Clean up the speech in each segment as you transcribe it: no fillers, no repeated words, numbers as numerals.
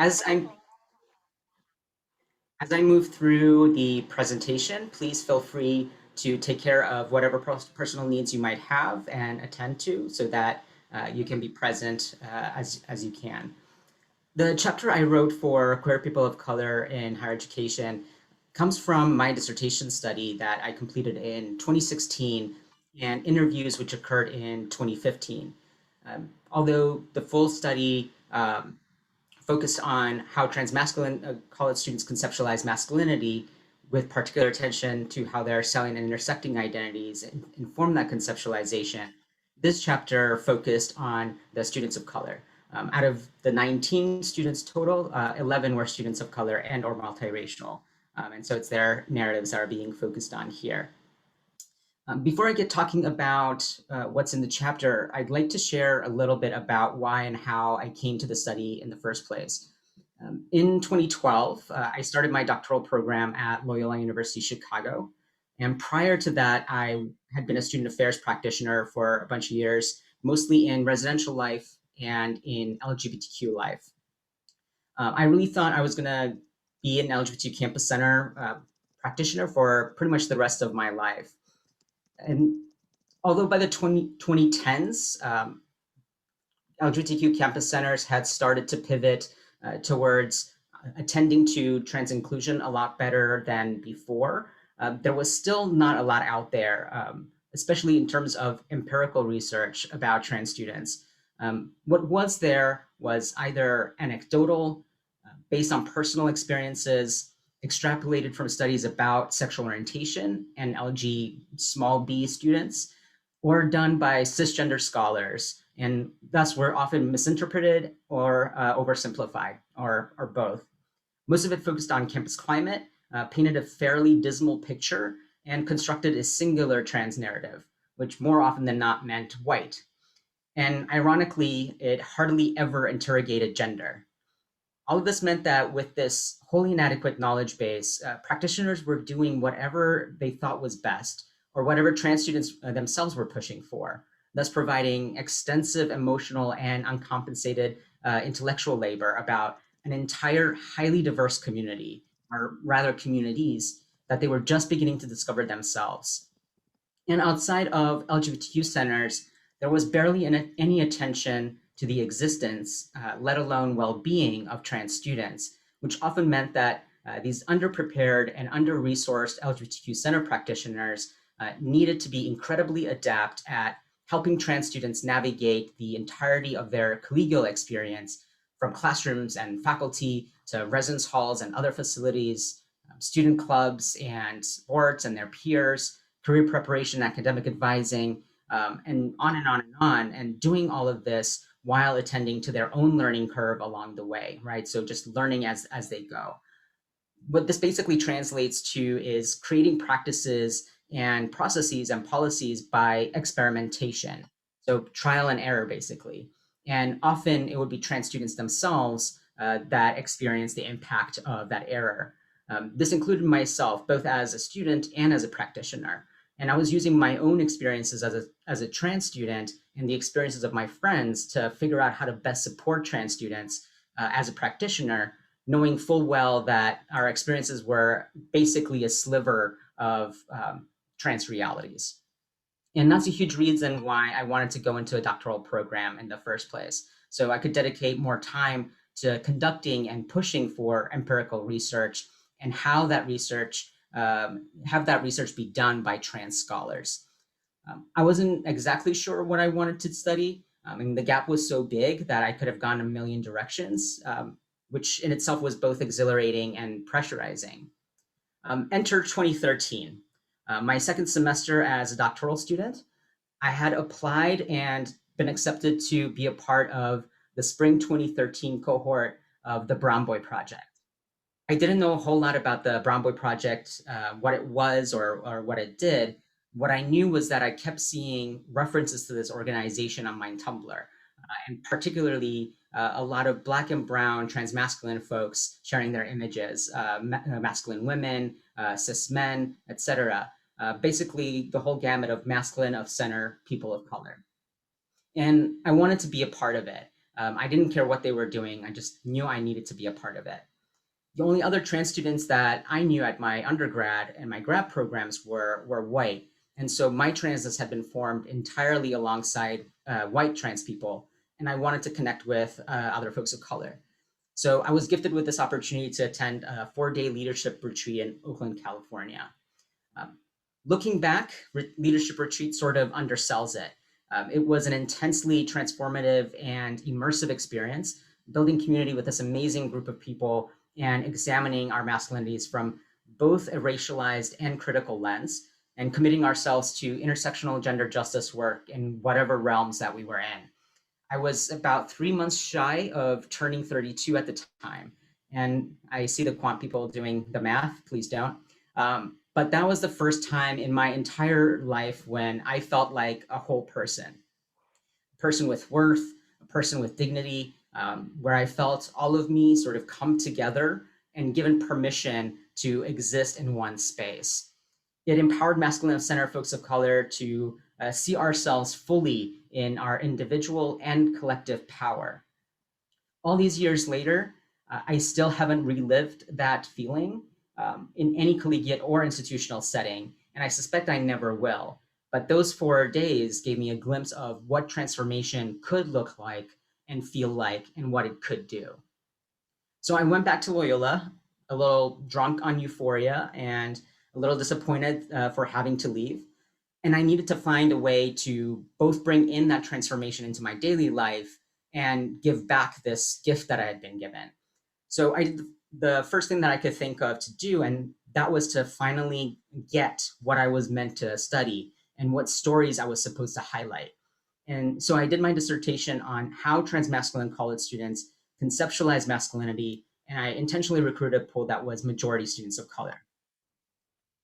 As I as I move through the presentation, please feel free to take care of whatever personal needs you might have and attend to so that you can be present as you can. The chapter I wrote for queer people of color in higher education comes from my dissertation study that I completed in 2016 and interviews which occurred in 2015. Although the full study focused on how transmasculine college students conceptualize masculinity with particular attention to how their salient and intersecting identities inform that conceptualization. This chapter focused on the students of color. Out of the 19 students total, 11 were students of color and or multiracial. And so it's their narratives that are being focused on here. Before I get talking about what's in the chapter, I'd like to share a little bit about why and how I came to the study in the first place. In 2012, I started my doctoral program at Loyola University Chicago. And prior to that, I had been a student affairs practitioner for a bunch of years, mostly in residential life and in LGBTQ life. I really thought I was going to be an LGBTQ campus center practitioner for pretty much the rest of my life. And although by the 2010s, LGBTQ campus centers had started to pivot towards attending to trans inclusion a lot better than before, there was still not a lot out there, especially in terms of empirical research about trans students. What was there was either anecdotal, based on personal experiences, extrapolated from studies about sexual orientation and LG students, or done by cisgender scholars, and thus were often misinterpreted or oversimplified, or both. Most of it focused on campus climate, painted a fairly dismal picture, and constructed a singular trans narrative, which more often than not meant white. And ironically, it hardly ever interrogated gender. All of this meant that with this wholly inadequate knowledge base, practitioners were doing whatever they thought was best, or whatever trans students themselves were pushing for, thus providing extensive emotional and uncompensated intellectual labor about an entire highly diverse community, or rather communities, that they were just beginning to discover themselves. And outside of LGBTQ centers, there was barely any attention to the existence, let alone well-being of trans students, which often meant that these underprepared and under-resourced LGBTQ center practitioners needed to be incredibly adept at helping trans students navigate the entirety of their collegial experience, from classrooms and faculty to residence halls and other facilities, student clubs and sports and their peers, career preparation, academic advising, and on and on and on, and doing all of this while attending to their own learning curve along the way, right? So just learning as they go. What this basically translates to is creating practices and processes and policies by experimentation. So trial and error, basically. And often it would be trans students themselves that experience the impact of that error. This included myself, both as a student and as a practitioner. And I was using my own experiences as a trans student and the experiences of my friends to figure out how to best support trans students as a practitioner, knowing full well that our experiences were basically a sliver of trans realities. And that's a huge reason why I wanted to go into a doctoral program in the first place. So I could dedicate more time to conducting and pushing for empirical research and how that research have that research be done by trans scholars. I wasn't exactly sure what I wanted to study. And the gap was so big that I could have gone a million directions, which in itself was both exhilarating and pressurizing. Enter 2013, my second semester as a doctoral student. I had applied and been accepted to be a part of the spring 2013 cohort of the Brown Boy Project. I didn't know a whole lot about the Brown Boy Project, what it was or what it did. What I knew was that I kept seeing references to this organization on my Tumblr, and particularly a lot of Black and brown transmasculine folks sharing their images, masculine women, cis men, etc. Basically, the whole gamut of masculine, of center, people of color. And I wanted to be a part of it. I didn't care what they were doing. I just knew I needed to be a part of it. The only other trans students that I knew at my undergrad and my grad programs were white. And so my transness had been formed entirely alongside white trans people. And I wanted to connect with other folks of color. So I was gifted with this opportunity to attend a 4-day leadership retreat in Oakland, California. Um, Looking back, leadership retreat sort of undersells it. It was an intensely transformative and immersive experience, building community with this amazing group of people and examining our masculinities from both a racialized and critical lens, and committing ourselves to intersectional gender justice work in whatever realms that we were in. I was about 3 months shy of turning 32 at the time. And I see the quant people doing the math, please don't. But that was the first time in my entire life when I felt like a whole person, a person with worth, a person with dignity, where I felt all of me sort of come together and given permission to exist in one space. It empowered masculine center folks of color to see ourselves fully in our individual and collective power. All these years later, I still haven't relived that feeling in any collegiate or institutional setting, and I suspect I never will. But those 4 days gave me a glimpse of what transformation could look like and feel like and what it could do. So I went back to Loyola, a little drunk on euphoria and a little disappointed for having to leave. And I needed to find a way to both bring in that transformation into my daily life and give back this gift that I had been given. So I did the first thing that I could think of to do, and that was to finally get what I was meant to study and what stories I was supposed to highlight. And so I did my dissertation on how transmasculine college students conceptualize masculinity, and I intentionally recruited a pool that was majority students of color.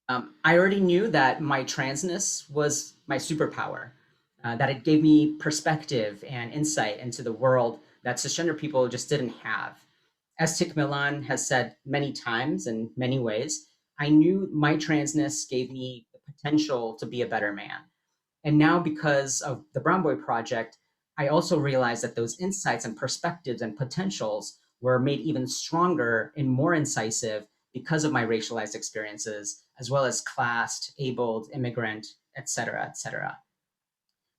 I already knew that my transness was my superpower, that it gave me perspective and insight into the world that cisgender people just didn't have. As Thich Milan has said many times in many ways, I knew my transness gave me the potential to be a better man. And now, because of the Brown Boy Project, I also realized that those insights and perspectives and potentials were made even stronger and more incisive because of my racialized experiences, as well as classed, abled, immigrant, et cetera, et cetera.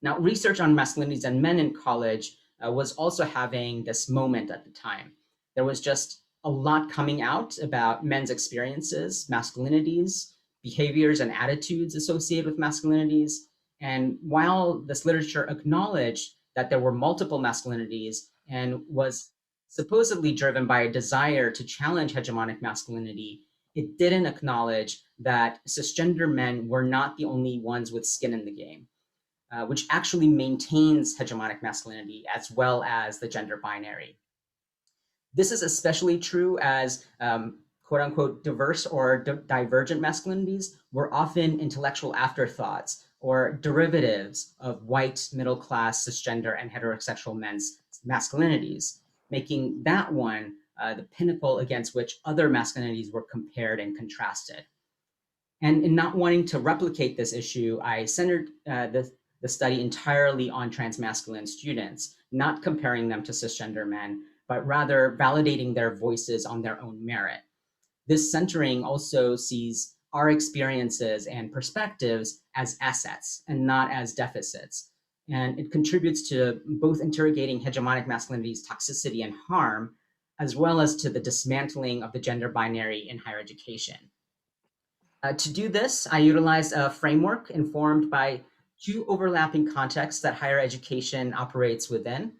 Now, research on masculinities and men in college was also having this moment at the time. There was just a lot coming out about men's experiences, masculinities, behaviors, and attitudes associated with masculinities. And while this literature acknowledged that there were multiple masculinities and was supposedly driven by a desire to challenge hegemonic masculinity, it didn't acknowledge that cisgender men were not the only ones with skin in the game, which actually maintains hegemonic masculinity as well as the gender binary. This is especially true as quote unquote diverse or divergent masculinities were often intellectual afterthoughts or derivatives of white, middle class, cisgender, and heterosexual men's masculinities, making that one the pinnacle against which other masculinities were compared and contrasted. And in not wanting to replicate this issue, I centered the study entirely on transmasculine students, not comparing them to cisgender men, but rather validating their voices on their own merit. This centering also sees our experiences and perspectives as assets and not as deficits. And it contributes to both interrogating hegemonic masculinity's toxicity and harm, as well as to the dismantling of the gender binary in higher education. To do this, I utilized a framework informed by two overlapping contexts that higher education operates within,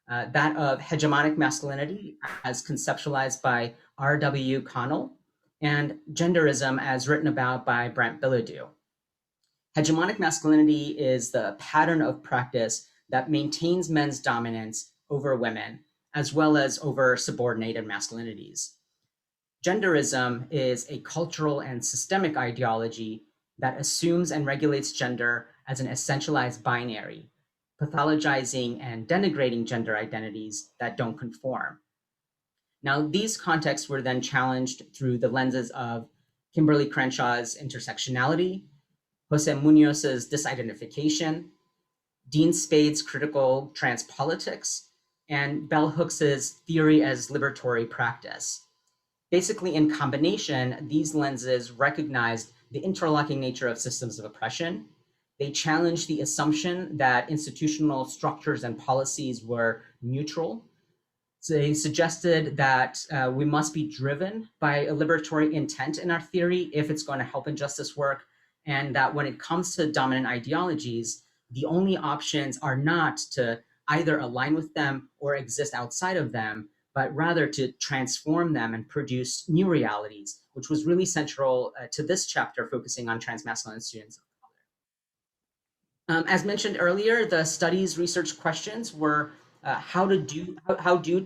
that of hegemonic masculinity as conceptualized by R.W. Connell, and genderism as written about by Brent Bilodeau. Hegemonic masculinity is the pattern of practice that maintains men's dominance over women, as well as over subordinated masculinities. Genderism is a cultural and systemic ideology that assumes and regulates gender as an essentialized binary, pathologizing and denigrating gender identities that don't conform. Now, these contexts were then challenged through the lenses of Kimberly Crenshaw's intersectionality, Jose Munoz's disidentification, Dean Spade's critical trans politics, and bell hooks's theory as liberatory practice. Basically, in combination, these lenses recognized the interlocking nature of systems of oppression. They challenged the assumption that institutional structures and policies were neutral. So they suggested that we must be driven by a liberatory intent in our theory if it's going to help injustice work, and that when it comes to dominant ideologies, the only options are not to either align with them or exist outside of them, but rather to transform them and produce new realities, which was really central to this chapter focusing on transmasculine students. As mentioned earlier, the study's research questions were how do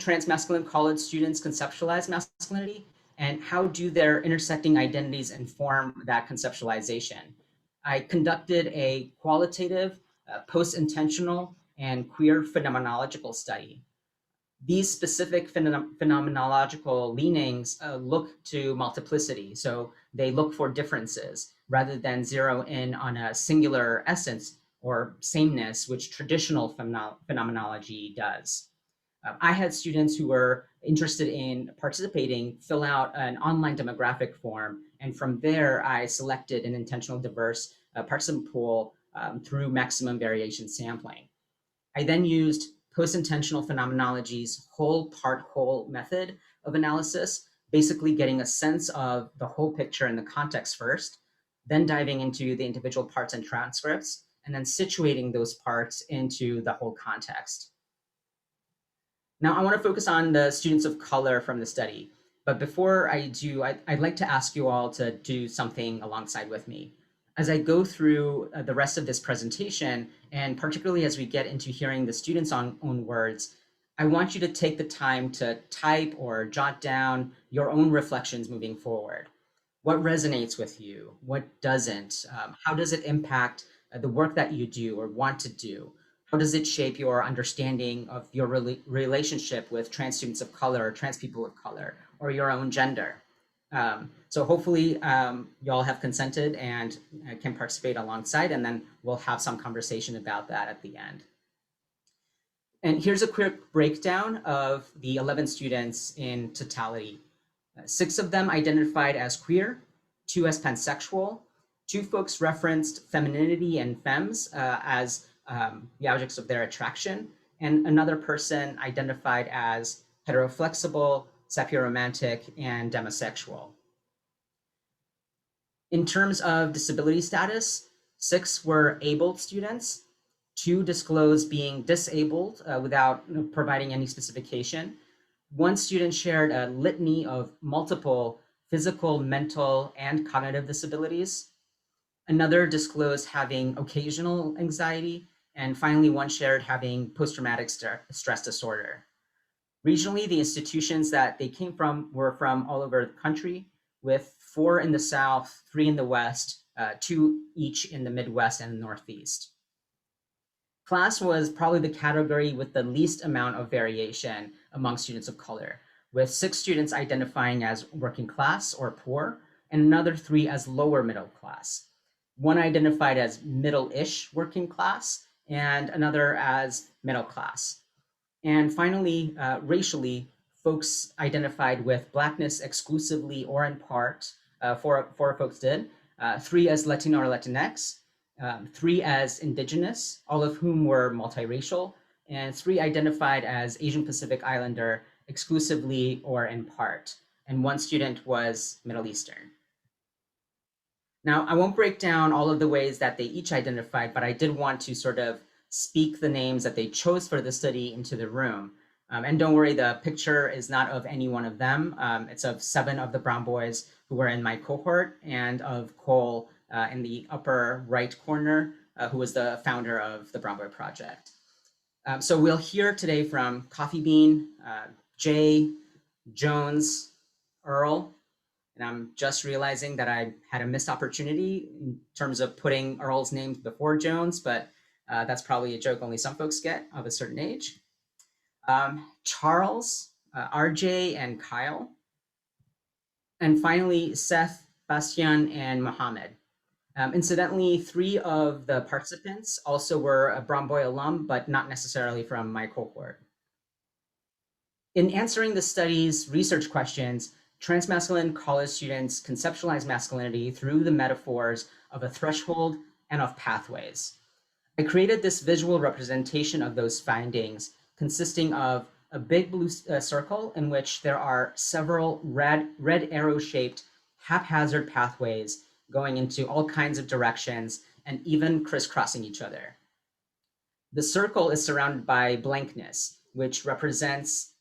transmasculine college students conceptualize masculinity, and how do their intersecting identities inform that conceptualization? I conducted a qualitative, post-intentional, and queer phenomenological study. These specific phenomenological leanings look to multiplicity. So they look for differences rather than zero in on a singular essence or sameness, which traditional phenomenology does. I had students who were interested in participating fill out an online demographic form, and from there I selected an intentional diverse participant pool through maximum variation sampling. I then used post-intentional phenomenology's whole part whole method of analysis, basically getting a sense of the whole picture and the context first, then diving into the individual parts and transcripts, and then situating those parts into the whole context. Now, I want to focus on the students of color from the study. But before I do, I'd like to ask you all to do something alongside with me. As I go through the rest of this presentation, and particularly as we get into hearing the students' own words, I want you to take the time to type or jot down your own reflections moving forward. What resonates with you? What doesn't? How does it impact the work that you do or want to do? How does it shape your understanding of your relationship with trans students of color or trans people of color or your own gender? So hopefully you all have consented and can participate alongside, and then we'll have some conversation about that at the end. And here's a quick breakdown of the 11 students in totality. 6 of them identified as queer, 2 as pansexual, 2 folks referenced femininity and femmes as the objects of their attraction, and another person identified as heteroflexible, sapioromantic, and demisexual. In terms of disability status, 6 were abled students, 2 disclosed being disabled without providing any specification. 1 student shared a litany of multiple physical, mental, and cognitive disabilities. Another disclosed having occasional anxiety, and finally 1 shared having post-traumatic stress disorder. Regionally, the institutions that they came from were from all over the country, with 4 in the South, 3 in the West, 2 each in the Midwest and the Northeast. Class was probably the category with the least amount of variation among students of color, with 6 students identifying as working class or poor, and another 3 as lower middle class. 1 identified as middle-ish working class, and another as middle class. And finally, racially, folks identified with Blackness exclusively or in part, 4 folks did, 3 as Latino or Latinx, 3 as Indigenous, all of whom were multiracial, and 3 identified as Asian Pacific Islander exclusively or in part, and 1 student was Middle Eastern. Now, I won't break down all of the ways that they each identified, but I did want to sort of speak the names that they chose for the study into the room. And don't worry, the picture is not of any one of them. It's of 7 of the brown boys who were in my cohort, and of Cole in the upper right corner, who was the founder of the Brown Boy Project. So we'll hear today from Coffee Bean, Jay, Jones, Earl, and I'm just realizing that I had a missed opportunity in terms of putting Earl's name before Jones, but that's probably a joke only some folks get of a certain age. Charles, RJ, and Kyle. And finally, Seth, Bastian, and Mohammed. Incidentally, 3 of the participants also were a Brown Boy alum, but not necessarily from my cohort. In answering the study's research questions, transmasculine college students conceptualize masculinity through the metaphors of a threshold and of pathways. I created this visual representation of those findings consisting of a big blue circle in which there are several red arrow-shaped haphazard pathways going into all kinds of directions and even crisscrossing each other. The circle is surrounded by blankness, which represents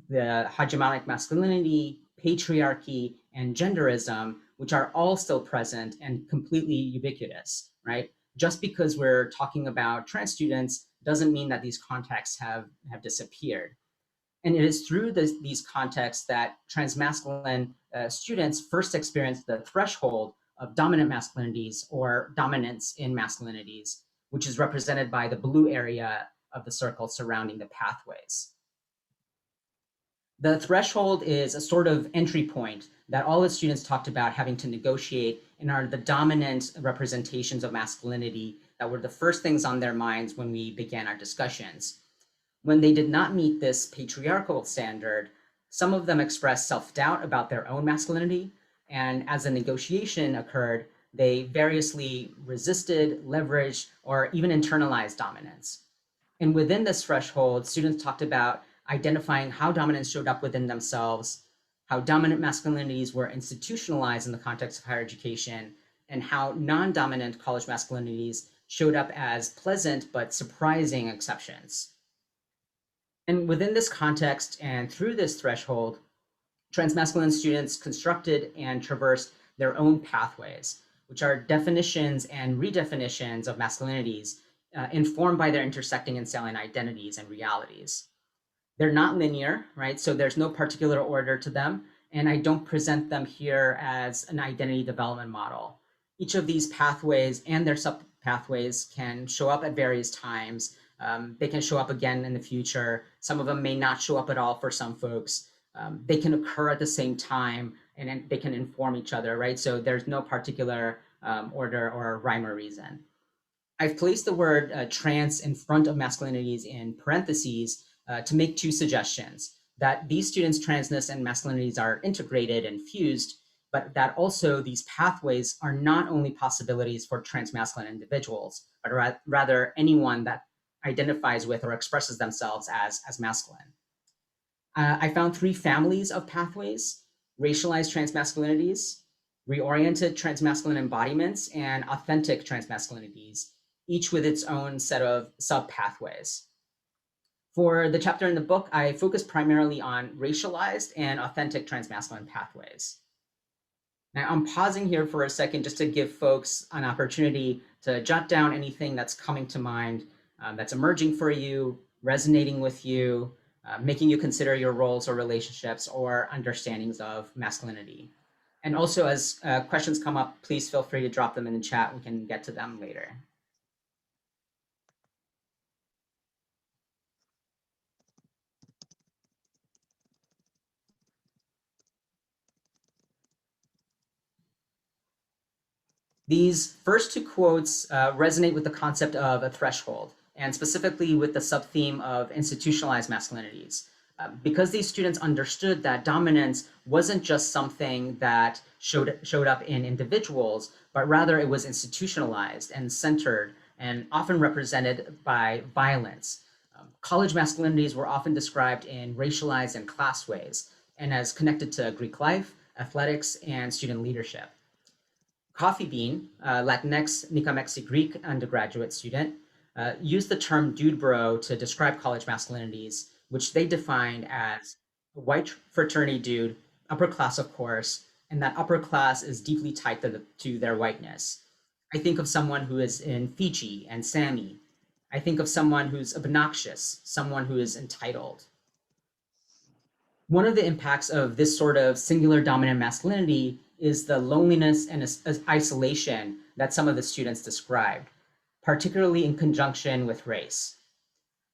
the hegemonic masculinity, patriarchy, and genderism, which are all still present and completely ubiquitous, right? Just because we're talking about trans students doesn't mean that these contexts have disappeared. And it is through these contexts that transmasculine students first experience the threshold of dominant masculinities or dominance in masculinities, which is represented by the blue area of the circle surrounding the pathways. The threshold is a sort of entry point that all the students talked about having to negotiate and are the dominant representations of masculinity that were the first things on their minds when we began our discussions. When they did not meet this patriarchal standard, some of them expressed self-doubt about their own masculinity, and as a negotiation occurred, they variously resisted, leveraged, or even internalized dominance. And within this threshold, students talked about identifying how dominance showed up within themselves, how dominant masculinities were institutionalized in the context of higher education, and how non-dominant college masculinities showed up as pleasant but surprising exceptions. And within this context and through this threshold, transmasculine students constructed and traversed their own pathways, which are definitions and redefinitions of masculinities informed by their intersecting and salient identities and realities. They're not linear, right? So there's no particular order to them, and I don't present them here as an identity development model. Each of these pathways and their sub-pathways can show up at various times. They can show up again in the future. Some of them may not show up at all for some folks. They can occur at the same time, and they can inform each other, right? So there's no particular order or rhyme or reason. I've placed the word trans in front of masculinities in parentheses to make two suggestions: that these students' transness and masculinities are integrated and fused, but that also these pathways are not only possibilities for transmasculine individuals, but rather anyone that identifies with or expresses themselves as masculine. I found three families of pathways: racialized transmasculinities, reoriented transmasculine embodiments, and authentic transmasculinities, each with its own set of sub-pathways. For the chapter in the book, I focus primarily on racialized and authentic transmasculine pathways. Now, I'm pausing here for a second just to give folks an opportunity to jot down anything that's coming to mind, that's emerging for you, resonating with you, making you consider your roles or relationships or understandings of masculinity. And also, as questions come up, please feel free to drop them in the chat. We can get to them later. These first two quotes resonate with the concept of a threshold, and specifically with the subtheme of institutionalized masculinities. Because these students understood that dominance wasn't just something that showed up in individuals, but rather it was institutionalized and centered and often represented by violence. College masculinities were often described in racialized and class ways, and as connected to Greek life, athletics, and student leadership. Coffee Bean, Latinx Nicamexi Greek undergraduate student, used the term dude bro to describe college masculinities, which they defined as a white fraternity dude, upper class, of course, and that upper class is deeply tied to their whiteness. I think of someone who is in Fiji and Sami. I think of someone who's obnoxious, someone who is entitled. One of the impacts of this sort of singular dominant masculinity is the loneliness and isolation that some of the students described, particularly in conjunction with race.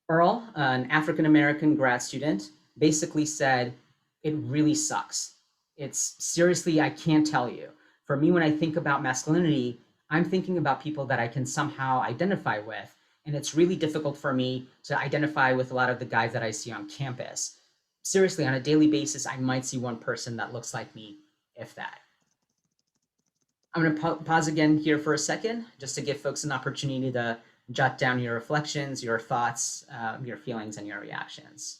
Earl, an African-American grad student, basically said, "It really sucks. It's seriously, I can't tell you. For me, when I think about masculinity, I'm thinking about people that I can somehow identify with. And it's really difficult for me to identify with a lot of the guys that I see on campus. seriously, on a daily basis, I might see one person that looks like me, if that. I'm going to pause again here for a second, just to give folks an opportunity to jot down your reflections, your thoughts, your feelings, and your reactions.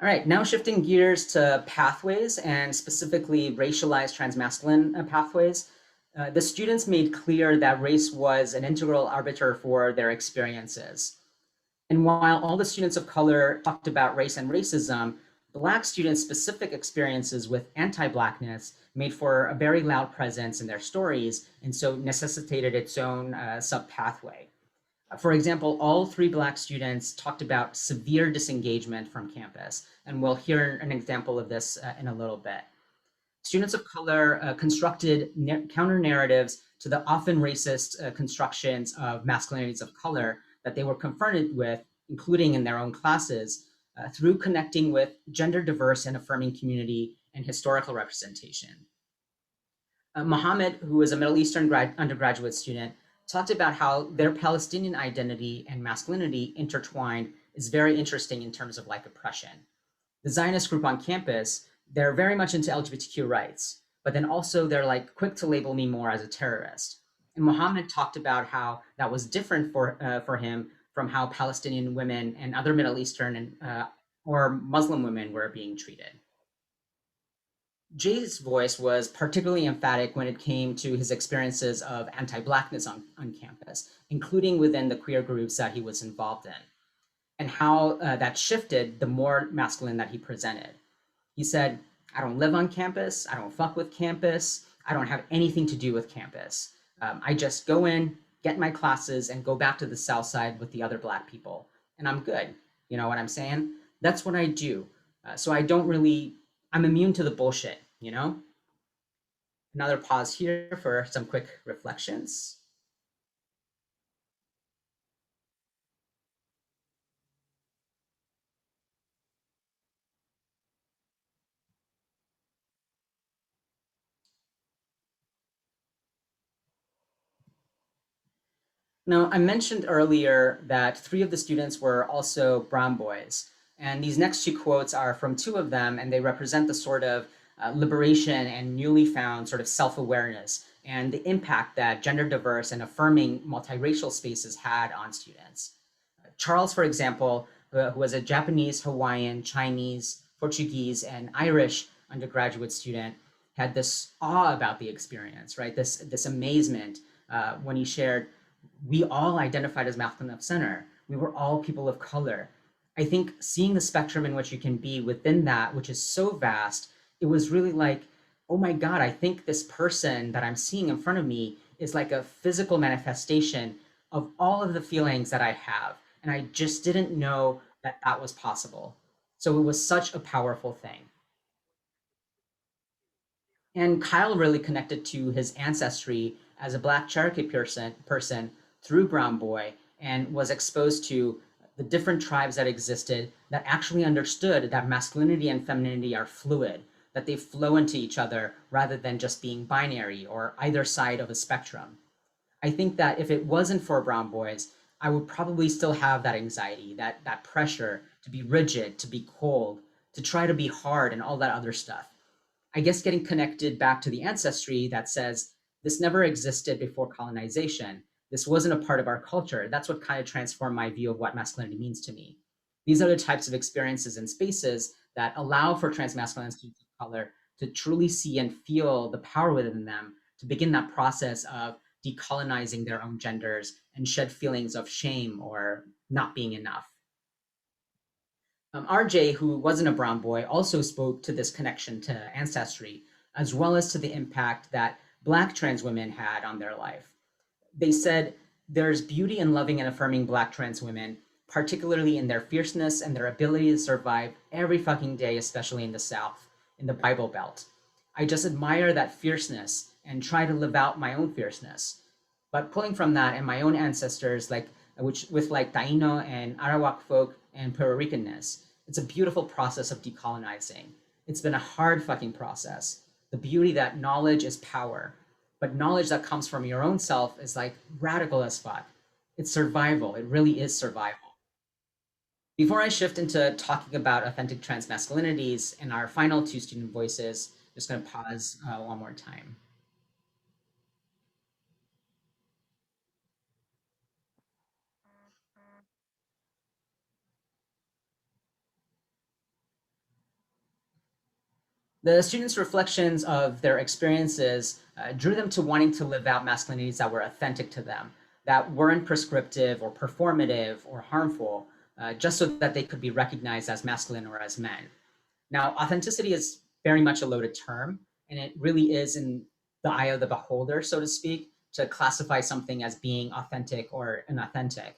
All right, now shifting gears to pathways and specifically racialized transmasculine pathways. The students made clear that race was an integral arbiter for their experiences. And while all the students of color talked about race and racism, Black students' specific experiences with anti-Blackness made for a very loud presence in their stories, and so necessitated its own sub-pathway. For example, all three Black students talked about severe disengagement from campus, and we'll hear an example of this in a little bit. Students of color constructed counter-narratives to the often racist constructions of masculinities of color that they were confronted with, including in their own classes, through connecting with gender-diverse and affirming community and historical representation. Mohammed, who was a Middle Eastern undergraduate student, talked about how their Palestinian identity and masculinity intertwined is very interesting in terms of like oppression. The Zionist group on campus, they're very much into LGBTQ rights, but then also they're like quick to label me more as a terrorist. And Mohammed talked about how that was different for him from how Palestinian women and other Middle Eastern and or Muslim women were being treated. Jay's voice was particularly emphatic when it came to his experiences of anti-Blackness on campus, including within the queer groups that he was involved in, and how that shifted the more masculine that he presented. He said, I don't live on campus, I don't fuck with campus, I don't have anything to do with campus. I just go in, get my classes, and go back to the South Side with the other Black people, and I'm good. You know what I'm saying? That's what I do. So I don't really, I'm immune to the bullshit, you know? Another pause here for some quick reflections. Now, I mentioned earlier that three of the students were also brown boys. And these next two quotes are from two of them, and they represent the sort of liberation and newly found sort of self-awareness and the impact that gender diverse and affirming multiracial spaces had on students. Charles, for example, who was a Japanese, Hawaiian, Chinese, Portuguese, and Irish undergraduate student, had this awe about the experience, right? This amazement when he shared, we all identified as masculine of center. We were all people of color. I think seeing the spectrum in which you can be within that, which is so vast, it was really like, oh my God, I think this person that I'm seeing in front of me is like a physical manifestation of all of the feelings that I have. And I just didn't know that that was possible. So it was such a powerful thing. And Kyle really connected to his ancestry as a Black Cherokee person through Brown Boy and was exposed to the different tribes that existed that actually understood that masculinity and femininity are fluid, that they flow into each other rather than just being binary or either side of a spectrum. I think that if it wasn't for brown boys, I would probably still have that anxiety, that pressure to be rigid, to be cold, to try to be hard and all that other stuff. I guess getting connected back to the ancestry that says this never existed before colonization. This wasn't a part of our culture. That's what kind of transformed my view of what masculinity means to me. These are the types of experiences and spaces that allow for transmasculine students of color to truly see and feel the power within them to begin that process of decolonizing their own genders and shed feelings of shame or not being enough. RJ, who wasn't a brown boy, also spoke to this connection to ancestry, as well as to the impact that Black trans women had on their life. They said, there's beauty in loving and affirming Black trans women, particularly in their fierceness and their ability to survive every fucking day, especially in the South, in the Bible Belt. I just admire that fierceness and try to live out my own fierceness. But pulling from that and my own ancestors, like which with like Taino and Arawak folk and Puerto Ricanness, it's a beautiful process of decolonizing. It's been a hard fucking process. The beauty that knowledge is power, but knowledge that comes from your own self is like radical as fuck. It's survival. It really is survival. Before I shift into talking about authentic transmasculinities and our final two student voices, just going to pause one more time. The students' reflections of their experiences drew them to wanting to live out masculinities that were authentic to them, that weren't prescriptive or performative or harmful, just so that they could be recognized as masculine or as men. Now, authenticity is very much a loaded term, and it really is in the eye of the beholder, so to speak, to classify something as being authentic or inauthentic.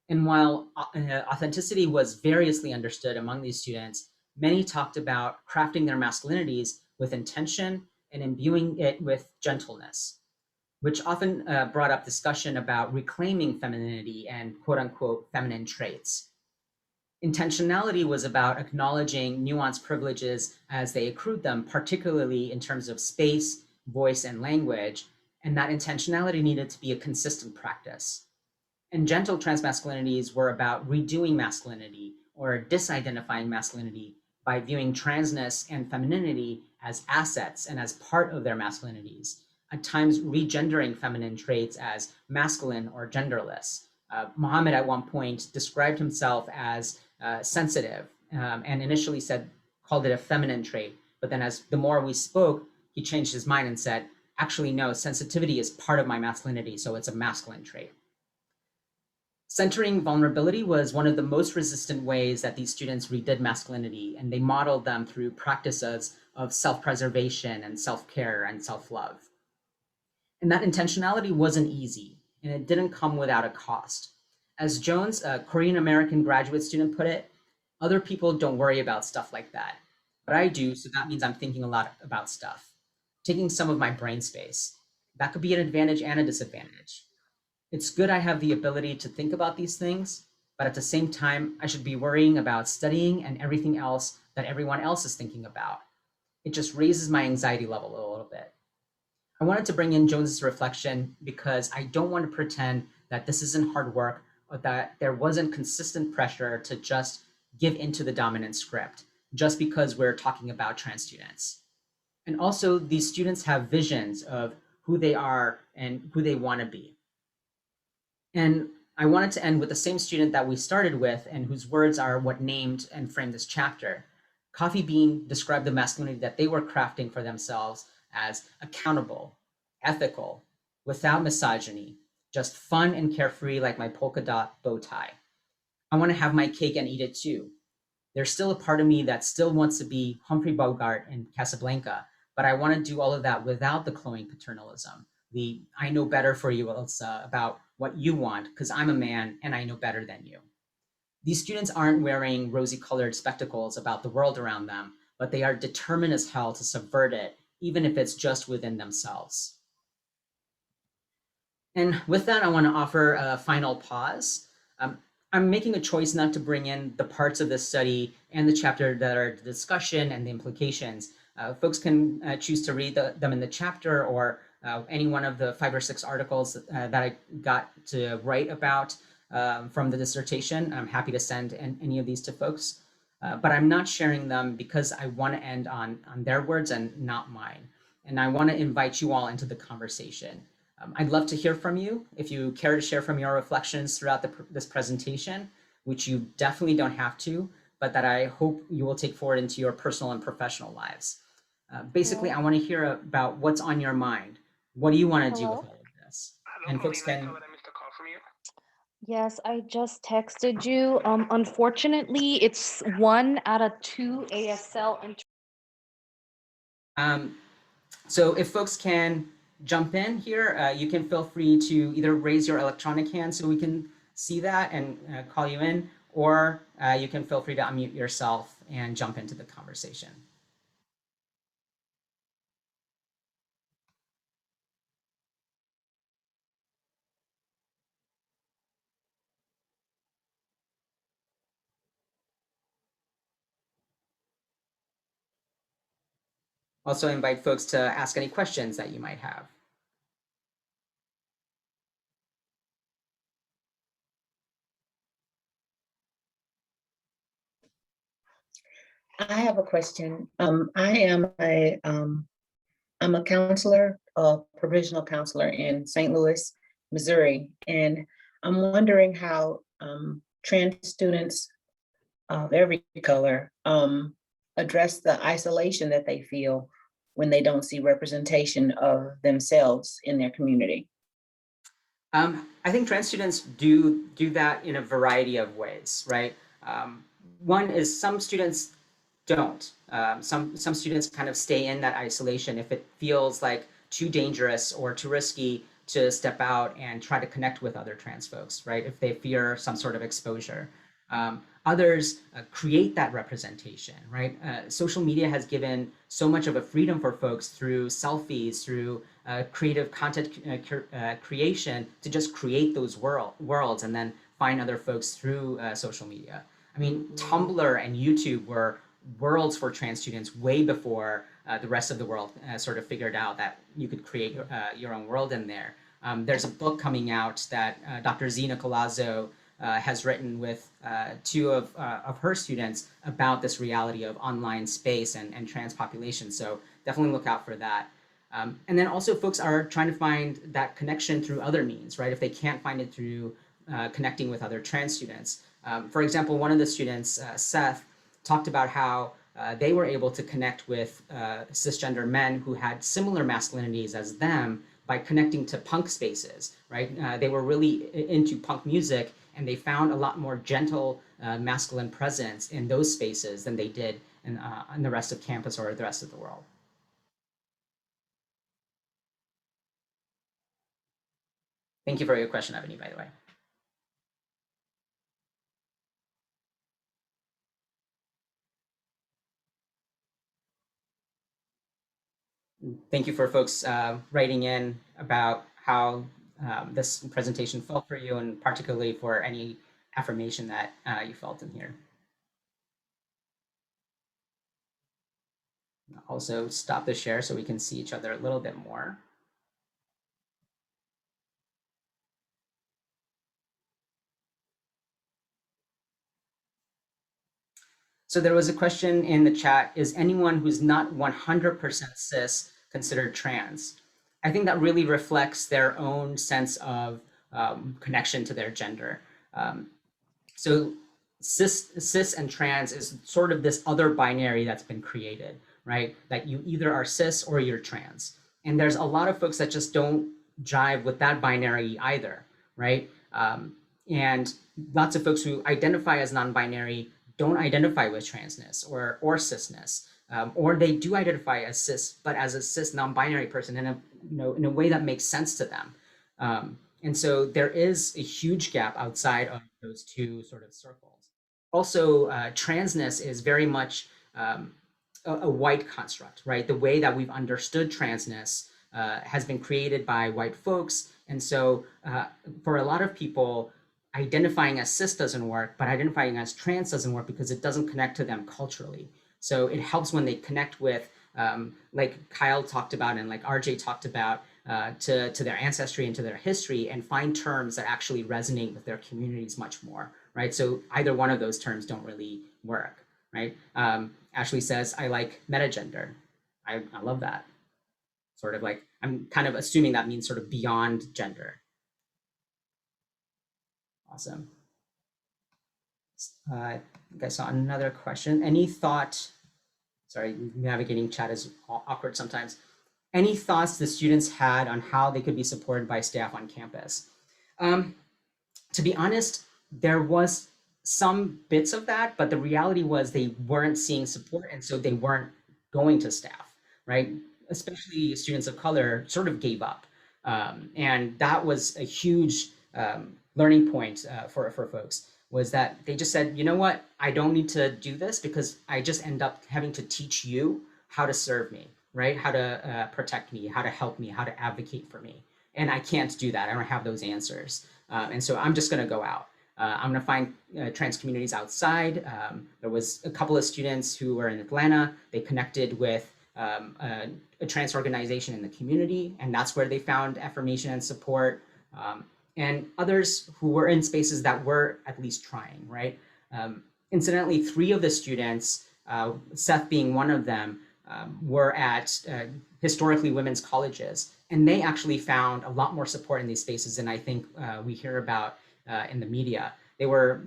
And while authenticity was variously understood among these students, many talked about crafting their masculinities with intention and imbuing it with gentleness, which often brought up discussion about reclaiming femininity and quote unquote feminine traits. Intentionality was about acknowledging nuanced privileges as they accrued them, particularly in terms of space, voice, and language, and that intentionality needed to be a consistent practice. And gentle transmasculinities were about redoing masculinity or disidentifying masculinity by viewing transness and femininity as assets and as part of their masculinities, at times regendering feminine traits as masculine or genderless. Muhammad at one point described himself as sensitive and initially called it a feminine trait. But then as the more we spoke, he changed his mind and said, actually, no, sensitivity is part of my masculinity, so it's a masculine trait. Centering vulnerability was one of the most resistant ways that these students redid masculinity, and they modeled them through practices of self-preservation and self-care and self-love. And that intentionality wasn't easy, and it didn't come without a cost. As Jones, a Korean American graduate student, put it, other people don't worry about stuff like that. But I do, so that means I'm thinking a lot about stuff, taking some of my brain space. That could be an advantage and a disadvantage. It's good I have the ability to think about these things, but at the same time, I should be worrying about studying and everything else that everyone else is thinking about. It just raises my anxiety level a little bit. I wanted to bring in Jones's reflection because I don't want to pretend that this isn't hard work or that there wasn't consistent pressure to just give into the dominant script just because we're talking about trans students. And also, these students have visions of who they are and who they want to be. And I wanted to end with the same student that we started with and whose words are what named and framed this chapter. Coffee Bean described the masculinity that they were crafting for themselves as accountable, ethical, without misogyny, just fun and carefree like my polka dot bow tie. I want to have my cake and eat it too. There's still a part of me that still wants to be Humphrey Bogart in Casablanca, but I want to do all of that without the cloying paternalism. The I know better for you, Elsa, about what you want, because I'm a man and I know better than you. These students aren't wearing rosy colored spectacles about the world around them, but they are determined as hell to subvert it, even if it's just within themselves. And with that, I want to offer a final pause. I'm making a choice not to bring in the parts of this study and the chapter that are the discussion and the implications. Folks can choose to read them in the chapter or any one of the 5 or 6 articles that I got to write about from the dissertation. I'm happy to send any of these to folks, but I'm not sharing them because I want to end on their words and not mine. And I want to invite you all into the conversation. I'd love to hear from you if you care to share from your reflections throughout this presentation, which you definitely don't have to, but that I hope you will take forward into your personal and professional lives. Basically, I want to hear about what's on your mind. What do you want to do with all of this? And folks can. Yes, I just texted you. Unfortunately, it's 1 out of 2 ASL. So if folks can jump in here, you can feel free to either raise your electronic hand so we can see that and call you in, or you can feel free to unmute yourself and jump into the conversation. Also invite folks to ask any questions that you might have. I have a question. I'm a counselor, a provisional counselor in St. Louis, Missouri, and I'm wondering how trans students of every color address the isolation that they feel when they don't see representation of themselves in their community. I think trans students do that in a variety of ways, right? One is some students don't. Some students kind of stay in that isolation if it feels like too dangerous or too risky to step out and try to connect with other trans folks, right? If they fear some sort of exposure. Others create that representation, right? Social media has given so much of a freedom for folks through selfies, through creative content creation to just create those worlds and then find other folks through social media. I mean, Tumblr and YouTube were worlds for trans students way before the rest of the world sort of figured out that you could create your own world in there. There's a book coming out that Dr. Zena Colazzo has written with two of her students about this reality of online space and trans population. So definitely look out for that. And then also folks are trying to find that connection through other means, right? If they can't find it through connecting with other trans students. For example, one of the students, Seth, talked about how they were able to connect with cisgender men who had similar masculinities as them by connecting to punk spaces, right? They were really into punk music, and they found a lot more gentle masculine presence in those spaces than they did in the rest of campus or the rest of the world. Thank you for your question, Ebony, by the way. Thank you for folks writing in about how this presentation felt for you, and particularly for any affirmation that you felt in here. Also stop the share so we can see each other a little bit more. So there was a question in the chat, is anyone who's not 100% cis considered trans? I think that really reflects their own sense of connection to their gender. So cis and trans is sort of this other binary that's been created, right? That you either are cis or you're trans. And there's a lot of folks that just don't jive with that binary either, right? And lots of folks who identify as non-binary don't identify with transness or cisness, or they do identify as cis, but as a cis non-binary person in a way that makes sense to them. And so there is a huge gap outside of those two sort of circles. Also, transness is very much a white construct, right? The way that we've understood transness has been created by white folks. And so for a lot of people, identifying as cis doesn't work, but identifying as trans doesn't work because it doesn't connect to them culturally. So it helps when they connect with, like Kyle talked about and like RJ talked about, to their ancestry and to their history, and find terms that actually resonate with their communities much more, right? So either one of those terms don't really work, right? Ashley says, I like metagender. I love that. Sort of like, I'm kind of assuming that means sort of beyond gender. Awesome. I think I saw another question. Any thought, sorry, navigating chat is awkward sometimes. Any thoughts the students had on how they could be supported by staff on campus? To be honest, there was some bits of that, but the reality was they weren't seeing support, and so they weren't going to staff, right? Especially students of color sort of gave up. And that was a huge learning point for folks, was that they just said, you know what, I don't need to do this because I just end up having to teach you how to serve me, right? How to protect me, how to help me, how to advocate for me. And I can't do that. I don't have those answers. And so I'm just going to go out. I'm going to find trans communities outside. There was a couple of students who were in Atlanta. They connected with a trans organization in the community, and that's where they found affirmation and support. And others who were in spaces that were at least trying, right? Incidentally, 3 of the students, Seth being one of them, were at historically women's colleges, and they actually found a lot more support in these spaces than I think we hear about in the media. They were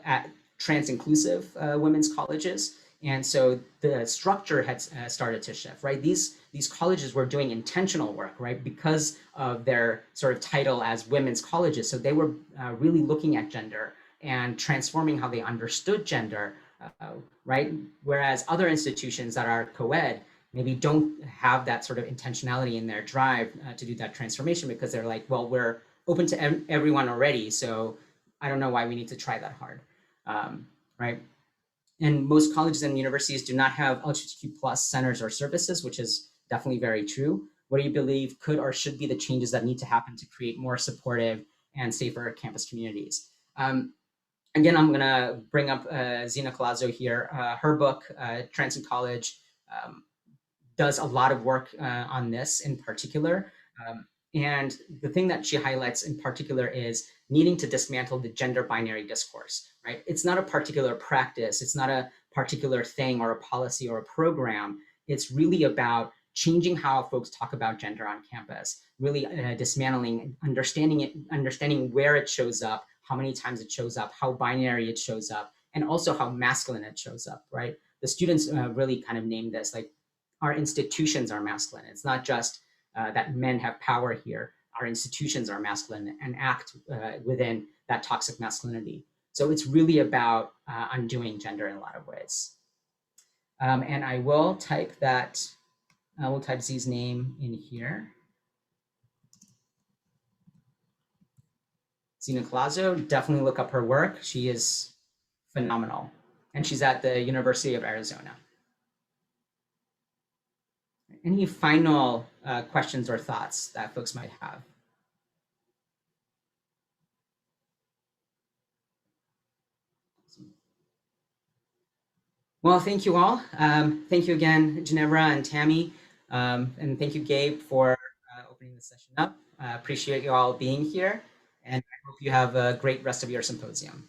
at trans-inclusive women's colleges, and so the structure had started to shift, right? These colleges were doing intentional work, right, because of their sort of title as women's colleges. So they were really looking at gender and transforming how they understood gender, right? Whereas other institutions that are co-ed maybe don't have that sort of intentionality in their drive to do that transformation, because they're like, well, we're open to everyone already, so I don't know why we need to try that hard, right? And most colleges and universities do not have LGBTQ plus centers or services, which is definitely very true. What do you believe could or should be the changes that need to happen to create more supportive and safer campus communities? Again, I'm gonna bring up Zina Colazo here. Her book, Trans in College, does a lot of work on this in particular. And the thing that she highlights in particular is needing to dismantle the gender binary discourse, right? It's not a particular practice. It's not a particular thing or a policy or a program. It's really about changing how folks talk about gender on campus, really dismantling, understanding it, understanding where it shows up, how many times it shows up, how binary it shows up, and also how masculine it shows up, right? The students really kind of named this, like, our institutions are masculine. It's not just that men have power here. Our institutions are masculine and act within that toxic masculinity. So it's really about undoing gender in a lot of ways. And I will type that, I will type Z's name in here. Zina Colazo, definitely look up her work. She is phenomenal. And she's at the University of Arizona. Any final questions or thoughts that folks might have? Well, thank you all. Thank you again, Ginevra and Tammy. And thank you, Gabe, for opening the session up. Appreciate you all being here. And I hope you have a great rest of your symposium.